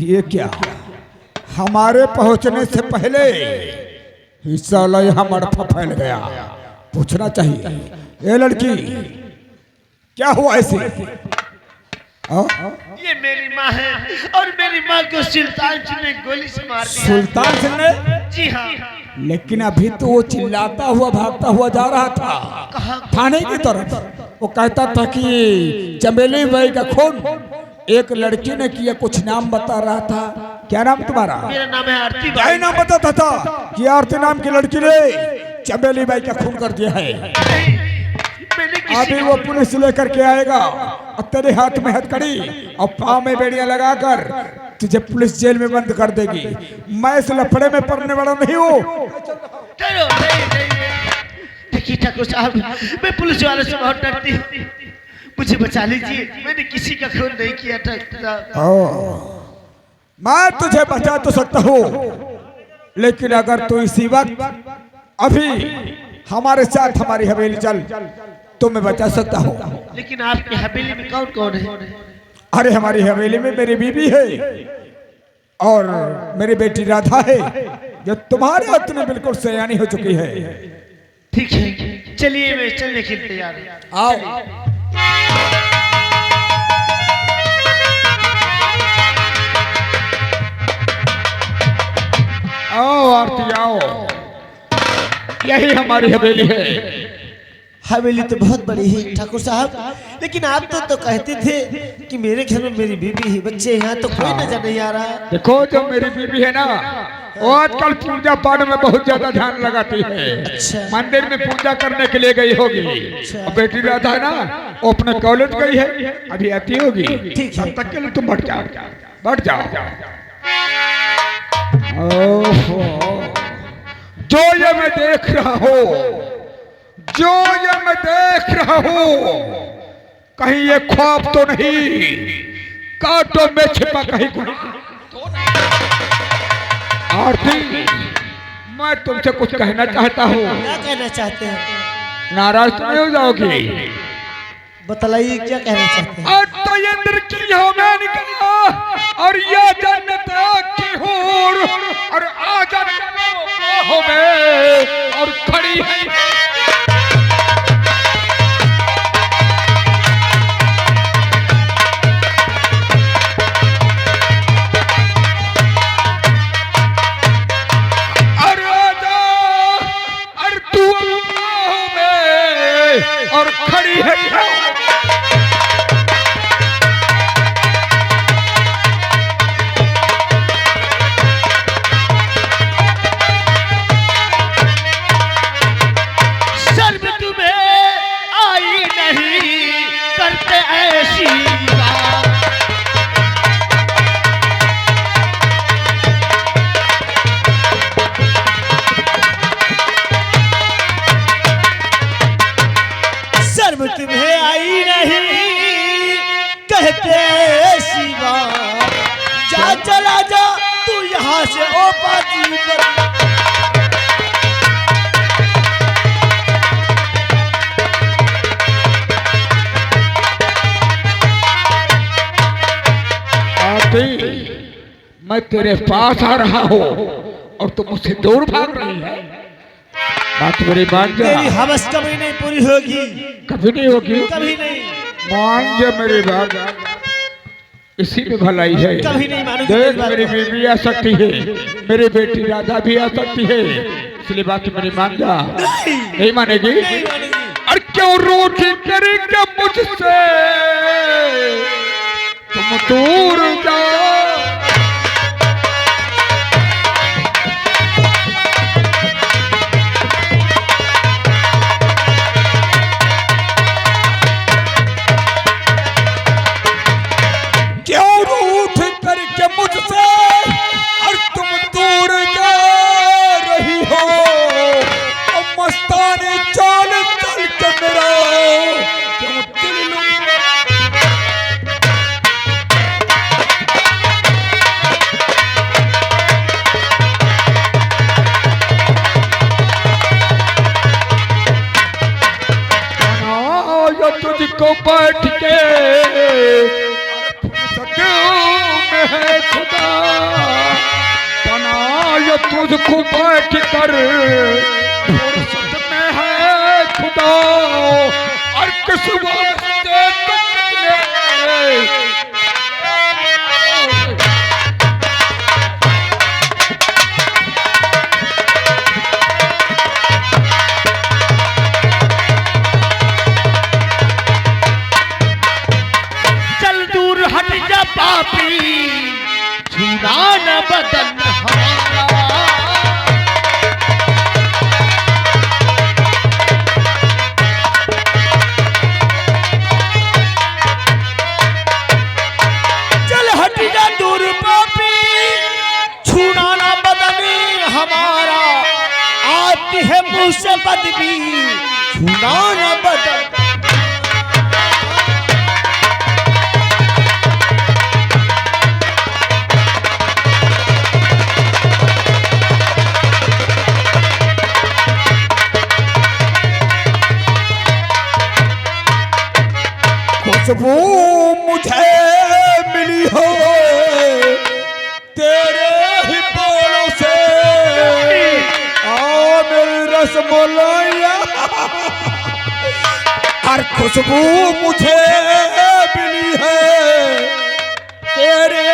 ये क्या, हमारे पहुंचने से पहले हिस्सा लय हमारा फैल गया। पूछना चाहिए, ये लड़की क्या हुआ ऐसे? ये मेरी माँ है और मेरी माँ को सुल्तान सिंह ने गोली से मार दिया। सुल्तान सिंह ने? जी हाँ। लेकिन अभी तो वो चिल्लाता हुआ भागता हुआ जा रहा था थाने की तरफ। वो कहता था कि चमेली बाई का खून एक लड़की ने किया, कुछ नाम बता रहा था। क्या नाम तुम्हारा? मेरा नाम है आरती क्या बाई। नाम बताता था कि आरती नाम की लड़की ने चमेली बाई का खून कर दिया है। अभी वो पुलिस लेकर के आएगा और तेरे हाथ में हथकड़ी और पाँव में बेड़ियां लगाकर तुझे पुलिस जेल में बंद कर देगी। मैं इस लफड़े में पड़ने वाला नहीं हूँ। देखिए ठाकुर साहब, मैं पुलिस वाले से बहुत डरती हूँ, मुझे बचा लीजिए। मैंने किसी का खून नहीं किया था। मैं तुझे बचा तो सकता हूँ, लेकिन अगर तू इसी वक्त अभी हमारे साथ हमारी हवेली चल तो मैं बचा सकता हूँ। लेकिन आपकी हवेली में कौन कौन है? अरे हमारी हवेली में मेरी बीबी है और मेरी बेटी राधा है, जो तुम्हारे हाथ में बिल्कुल सयानी हो चुकी है। ठीक है, चलिए मैं चलने के लिए तैयार हूँ। आओ आओ आरती आओ, यही हमारी हवेली है। हवेली तो बहुत बड़ी है ठाकुर साहब, लेकिन आप तो कहते थे कि मेरे घर में मेरी बीबी ही बच्चे, यहाँ तो कोई नजर नहीं आ रहा। देखो जो मेरी बीबी है ना, वो आजकल पूजा पाठ में बहुत ज्यादा ध्यान लगाती है। अच्छा। मंदिर में पूजा करने के लिए गई होगी। अच्छा। और बेटी राधा है ना, वो अपने कॉलेज गई है, अभी आती होगी। ठीक है। तब तक के लिए तुम बैठ जाओ, बैठ जाओ। ओहो, जो ये मैं देख रहा हूँ, जो ये मैं देख रहा हूँ, कहीं ये ख्वाब तो नहीं, कांटों में छिपा कहीं आरती, मैं तुमसे कुछ कहना चाहता हूँ। क्या कहना चाहते हैं? नाराज तो नहीं हो जाओगी? बतलाइए क्या कहना चाहते हैं? तो ये इंद्र की हो मैं निकला और ये जन्नत की हूर और आ हो मैं और खड़ी है। और खड़ी है। शर्म तुम्हें आई नहीं करते ऐसी बात। शर्म तुम्हें आई नहीं कहते ऐसी बात। जा चला जा तू यहाँ से ओ पाजी पर। मैं तेरे पास आ रहा हूँ और तुम मुझसे दूर भाग रही है। बात मेरी मान जा। तेरी हवस कभी नहीं पूरी होगी। कभी नहीं होगी? कभी नहीं। मान जा मेरी बात, इसी में भलाई है। कभी नहीं मानूंगी। देख मेरी बीवी आ सकती है, मेरी बेटी राधा भी आ सकती है, इसलिए बात मेरी मान जा। नहीं मानेगी? और क्यों रूठी करेंगे मुझसे, तुम दूर जाओ। क्यों रूठ करके मुझसे और तुम दूर जा रही हो। और मस्तानी चाल चल के मेरा क्यों दिल तुझको बैठ के है खुदा मुझको बैठ कर फुर्सत में है खुदा और किस वास्ते चल दूर हट जा पापी, छूना न बदन हमारा। चल हट जा दूर पापी, छूना न बदन हमारा। आती है मुंह से बदबी, छूना न बदन। खुशबू मुझे मिली हो तेरे ही बालों से, आ मेरी रसमलाइया। और खुशबू मुझे मिली है तेरे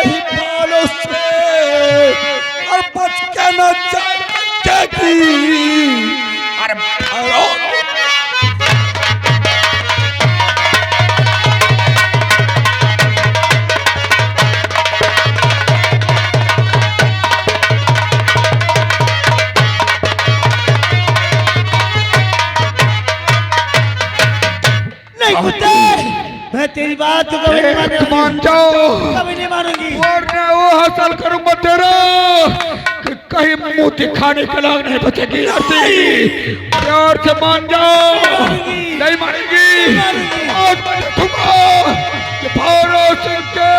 ही बालों से, और बच के न जाएगी। अरे मैं तेरी बात को कभी नहीं मानूंगी। मान जाओ, कभी नहीं मानूंगी। वरना वो हासिल करूंगा तेरा कि कहीं मुंह दिखाने के लायक नहीं बचेगी। प्यार से मान जाओ। नहीं मानेगी। आज मैं देखूंगा कि भैरव सिंह के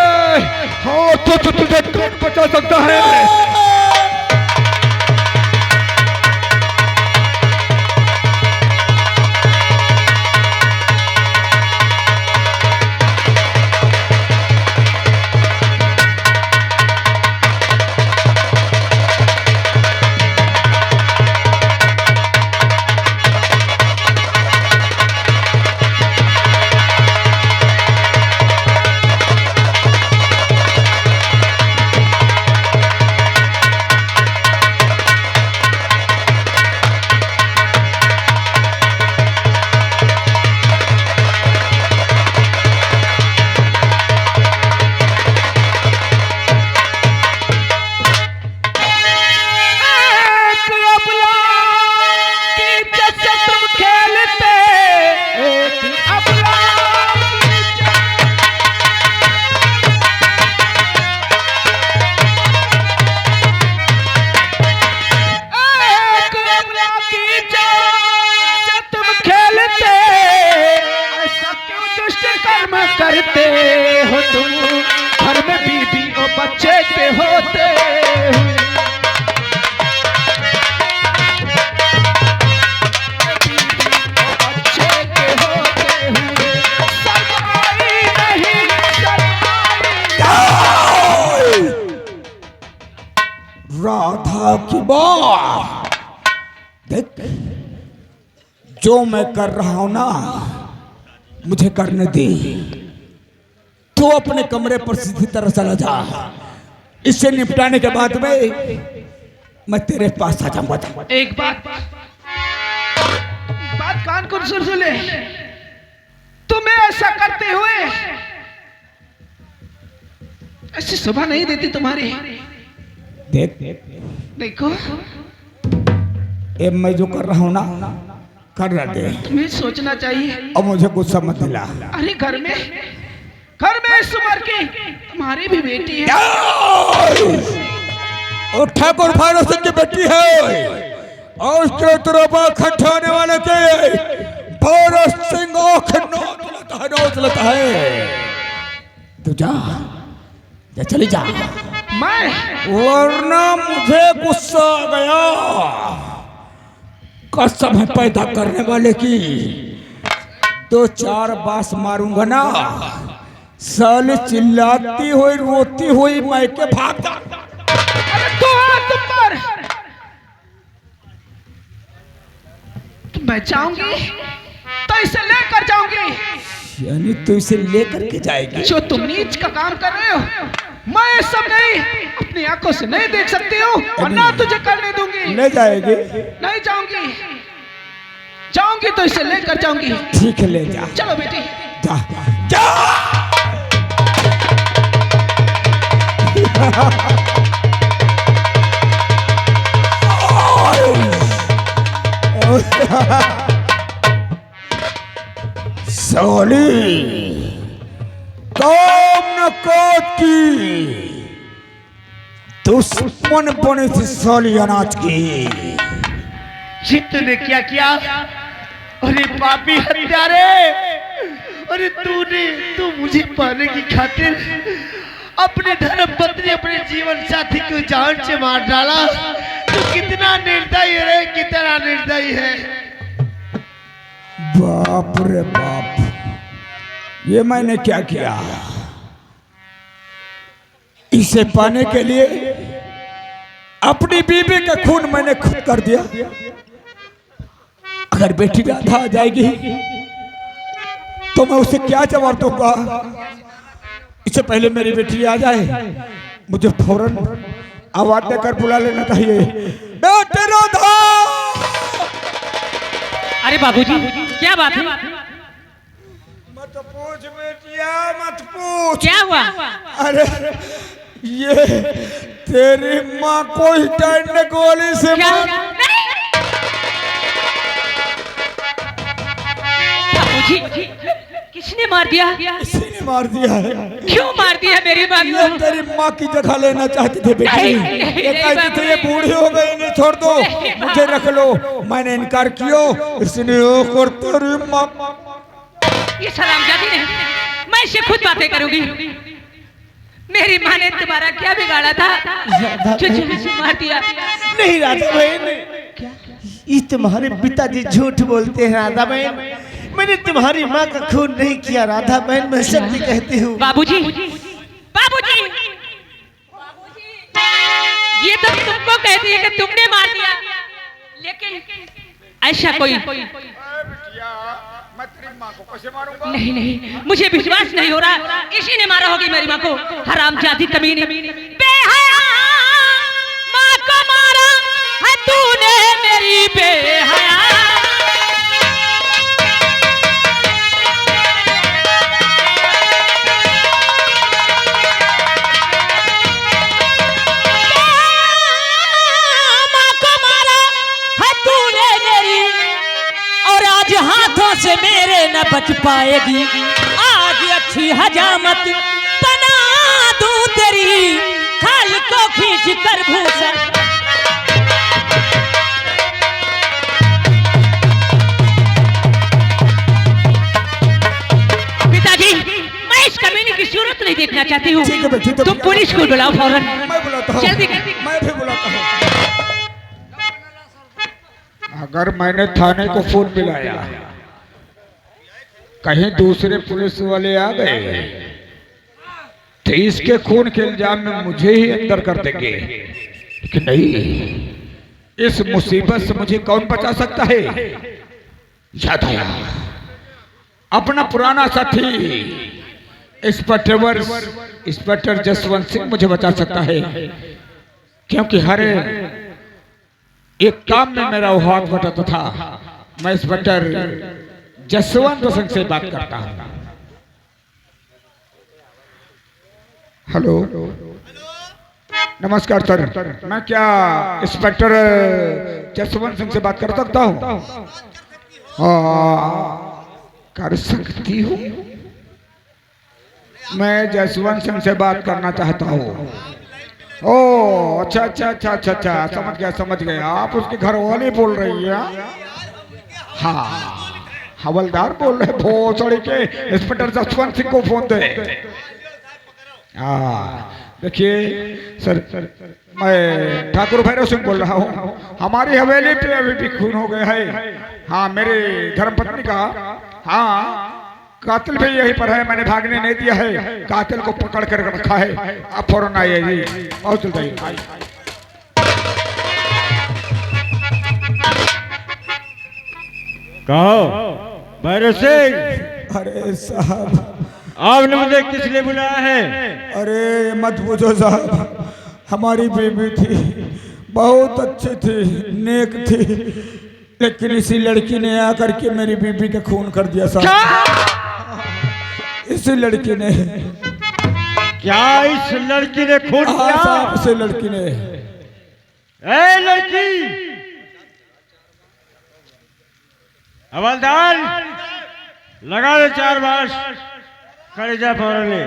हाथों से तुझे कौन बचा सकता है। करते हो तुम घर में बीबी और बच्चे के होते हुए, बच्चे के होते हुए शर्माई नहीं शर्माई। राधा की बात देख, जो मैं कर रहा हूं ना मुझे करने दे। तो अपने कमरे पर सीधी तरह चला जा। इससे निपटाने के बाद में मैं तेरे पास आ जाऊंगा। एक बात कान को सुन ले। तुम्हें ऐसा करते हुए ऐसी शोभा नहीं देती तुम्हारी। देख देखो ये मैं जो कर रहा हूं ना कर रहा दे। तुम्हें सोचना चाहिए। अब मुझे गुस्सा मत दिला। अरे घर में इस उम्र की तुम्हारी भी बेटी है। और ठाकुर भैरव सिंह की बेटी है और उसके तुरबा खट्टाने वाले के भैरव सिंह आंख नोच लेता है। तू जा चली जा, मैं वरना मुझे गुस्सा आ गया। कसम है पैदा करने वाले की, 2-4 बास मारूंगा ना साले चिल्लाती हुई रोती हुई मैं के भाग जा। अरे तो तुम पर तो मैं जाऊंगी तो इसे लेकर जाऊंगी। यानी तू इसे लेकर के जाएगी? जो तुम नीच का काम कर रहे हो मैं ये सब नहीं अपनी आंखों से नहीं देख सकती हूँ और ना तुझे करने दूंगी। ले जाएगी? नहीं जाऊंगी, जाऊंगी तो इसे लेकर जाऊंगी। ठीक है ले जा। चलो बेटी जा जा। सोली कौम न कोत की दुश्मन बने थी सोली अनाज की। ये तूने क्या किया? अरे पापी हत्यारे! अरे तू मुझे पाने की खातिर अपने धर्म पत्नी अपने जीवन साथी को जान से मार डाला। तू कितना निर्दयी है, कितना निर्दयी है। बाप रे बाप, ये मैंने क्या किया? इसे पाने के लिए अपनी बीवी का खून मैंने खुद कर दिया। अगर बेटी राधा आ जाएगी तो मैं उसे क्या जवाब दूंगा? इससे पहले मेरी बेटी आ जाए मुझे फौरन आवाज देकर बुला लेना चाहिए। बेटी राधा! अरे बाबूजी क्या बात है? मत पूछ बेटिया, मत पूछ। क्या हुआ? अरे ये तेरी माँ को ही टाइम ने गोली से क्या? मार। बाबूजी किसने मार दिया? इसी ने मार दिया है। क्यों मार दिया मेरी माँ ये को? तेरी माँ की जगह लेना चाहती थी बेटी। ये कहती थी ये बूढ़ी हो गई, नहीं छोड़ दो, मुझे रख लो। मैंने इनकार किया, इसने और तेरी माँ। ये सलामजादी नहीं, मैं इससे खुद बातें करूंगी। मेरी माँ ने तुम्हारा क्या बिगाड़ा था जो इसे मार दिया? नहीं राधा बहन, ये तुम्हारे पिताजी झूठ बोलते हैं राधा बहन। मैंने तुम्हारी माँ का खून नहीं किया राधा बहन, मैं सत्य कहती हूँ। बाबूजी बाबूजी ये तो तुमको कहती है कि तुमने मार दिया, लेकिन ऐसा कोई मैं तेरी माँ को कैसे मारूंगा? नहीं नहीं, मुझे विश्वास नहीं हो रहा। इसी ने मारा होगी मेरी माँ को। हरामजादी कमीने, बेहया माँ को मारा है तूने मेरी बेहया। हाथों से मेरे न बच पाएगी, आज अच्छी हजामत बना दूं तेरी, खाल को खींच कर भूसा। पिताजी मैं इस कमीने की सूरत नहीं देखना चाहती हूँ। ठीक है बेटी, तो तुम पुलिस को बुलाओ फौरन। मैं बुलाता हूँ, जल्दी। मैं भी बुलाता हूँ। अगर मैंने थाने को फोन मिलाया, कहीं दूसरे पुलिस वाले आ गए तो इसके खून के इल्जाम में मुझे ही अंदर कर देंगे। कि नहीं, इस मुसीबत से मुझे कौन बचा सकता है? याद आया, अपना पुराना साथी इंस्पेक्टर जसवंत सिंह मुझे बचा सकता है, क्योंकि हर एक काम में मेरा हाथ बटाता था। मैं इंस्पेक्टर जसवंत सिंह से बात करता हूँ। हेलो, नमस्कार सर, मैं क्या इंस्पेक्टर जसवंत सिंह से बात कर सकता हूँ? कर सकती हूँ। मैं जसवंत सिंह से बात करना चाहता हूँ। ओ अच्छा अच्छा अच्छा अच्छा अच्छा, समझ गया। आप उसके घर वाले बोल रही है? हाँ, हवलदार बोल रहे। भोसड़ी के इंस्पेक्टर जसवंत सिंह को फोन दे। देखिए सर, मैं ठाकुर भैरव सिंह बोल रहा हूँ। हमारी हवेली पे अभी भी खून हो गया है। हाँ, मेरे धर्मपत्नी का। हाँ, कातिल भी यहीं पर है, मैंने भागने नहीं दिया है। कातिल को पकड़ कर रखा है। आप फौरन आइए जी, बहुत जल्द आइए। कहो भैरव सिंह, अरे साहब, आपने मुझे किस लिए बुलाया है? अरे मत पूछो साहब, हमारी बीवी थी, बहुत अच्छी थी, नेक थी, लेकिन इसी लड़की ने आकर के मेरी बीवी का खून कर दिया साहब। इसी लड़की ने। क्या इस लड़की ने खून हाँ किया? साहब, इसी लड़की ने। ए लड़की, हवलदार लगा दे 4 बार, खड़े जा फौरन ले।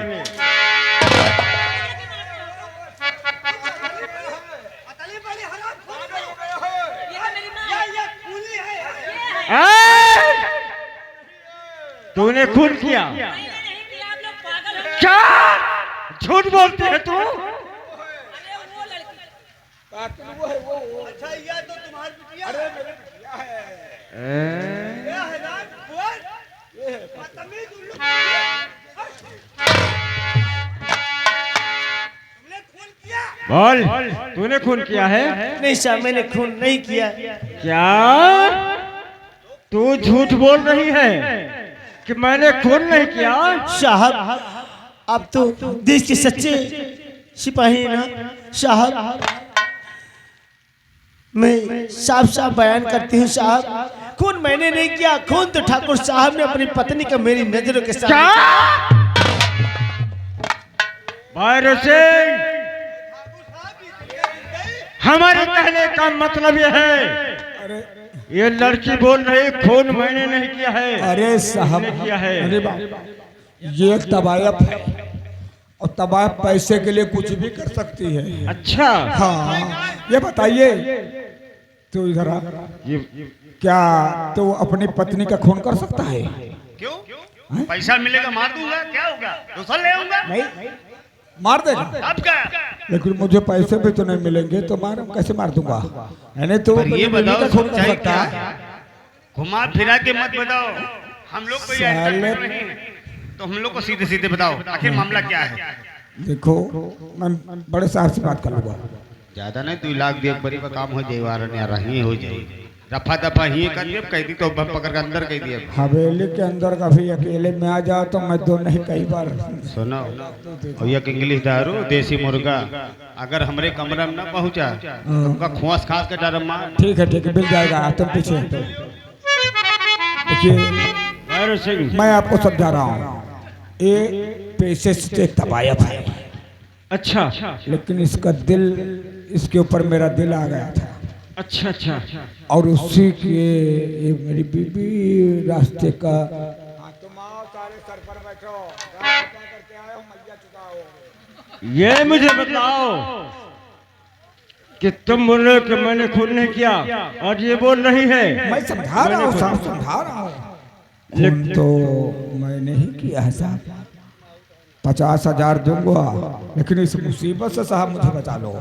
तूने खून किया? क्या झूठ बोलते है तू? बोल, तूने खून किया है? नहीं साहब, मैंने खून नहीं किया। क्या तू झूठ बोल रही है कि मैंने खून नहीं किया? साहब, आप तो देश के सच्चे सिपाही हैं ना साहब। मैं साफ साफ बयान करती हूँ साहब, खून मैंने नहीं किया। खून तो ठाकुर साहब ने अपनी पत्नी का मेरी नजरों के सामने। भैरव सिंह, हमारे कहने का मतलब यह है, ये लड़की बोल रही खून मैंने नहीं किया है। अरे साहब, किया है। अरे ये एक तबायफ है, और तबायफ पैसे के लिए कुछ भी कर सकती है। अच्छा, हाँ, ये बताइए, तो इधर आ, क्या तो अपनी पत्नी का खून कर सकता है? क्यों? पैसा मिलेगा मार दूंगा, क्या होगा? दूसरा ले आऊंगा। नहीं, मार देगा। अब क्या? लेकिन मुझे पैसे भी तो नहीं मिलेंगे, तो कैसे मार दूंगा? यानी तो पर ये अपनी बीवी बताओ का खून कर सच्चाई सकता क्या है। है? घुमा फिरा के मत बताओ, हम लोग कोई साले। एक्टर नहीं, तो हम लोग को सीधे सीधे बताओ आखिर मामला क्या है। देखो, मैं बड़े साहब से बात कर लूंगा। ज्यादा नहीं, 2 लाख दिए बड़ी का काम हो जाए, वारन यार ही हो जाए, रफा दफा ही कर दिए, कह दी तो पकड़ के अंदर कह दिए। हवेली के अंदर कभी अकेले में आ जाओ तो मैं दो नहीं, कई बार। सुनो, और ये इंग्लिश दारू देसी मुर्गा अगर हमरे कमरे में ना पहुंचा तो उनका खोस खास के डर मार। ठीक है, मिल जाएगा, तुम पीछे हटो। देखिए, भैरव सिंह, मैं आपको समझा रहा हूँ, ये पैसे से तबायफ है, अच्छा लेकिन इसका दिल, इसके ऊपर मेरा दिल आ गया था। अच्छा अच्छा, और उसी के ये मेरी बीबी रास्ते का। तुम आओ, सारे सर पर बैठो, करके आए हो, मैया चुकाओ। ये मुझे बताओ कि तुम बोल रहे हो कि मैंने खून नहीं किया, और ये बोल रही है मैं समझा रहा हूँ साहब, समझा रहा हूँ। खून तो मैंने ही किया है साहब, 50,000 दूंगा, लेकिन इस मुसीबत से साहब मुझे बचा लो।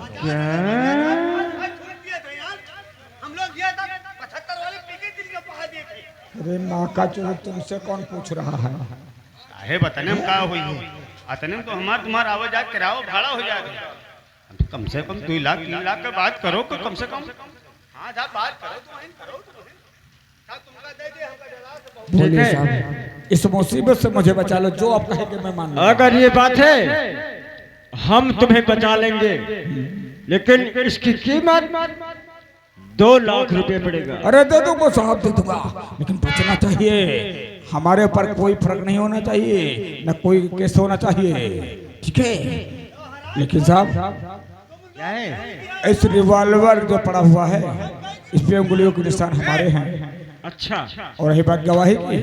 अरे माँ का चोरी, तुमसे कौन पूछ रहा है? है बताने में क्या हुई है, अतने में तो हमार तुम्हार आवाज आज कराओ भाड़ा हो जाएगा। कम से कम 2 लाख 3 लाख का बात करो, तो कम से कम। हाँ जा बात करो, बोलिए साहब, इस मुसीबत से मुझे बचा लो, जो आप कहेंगे मैं मान लूंगा। अगर ये बात है, हम तुम्हें बचा लेंगे, लेकिन इसकी कीमत 2 लाख रुपए पड़ेगा। अरे दे दूंगा साहब, दे दूंगा, लेकिन बचना चाहिए। हमारे ऊपर कोई फर्क नहीं होना चाहिए, न कोई केस होना चाहिए, ठीक है? लेकिन साहब, क्या है? इस रिवॉल्वर जो पड़ा हुआ है, इस पे उंगलियों के निशान हमारे हैं। अच्छा, और रही बात गवाही की,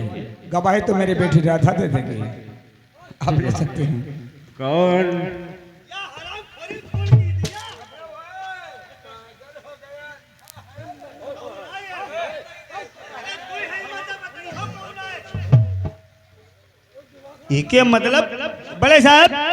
गवाही तो मेरी बेटी राधा दे देगी, आप ले सकते हैं। कौन? ये क्या मतलब बड़े साहब?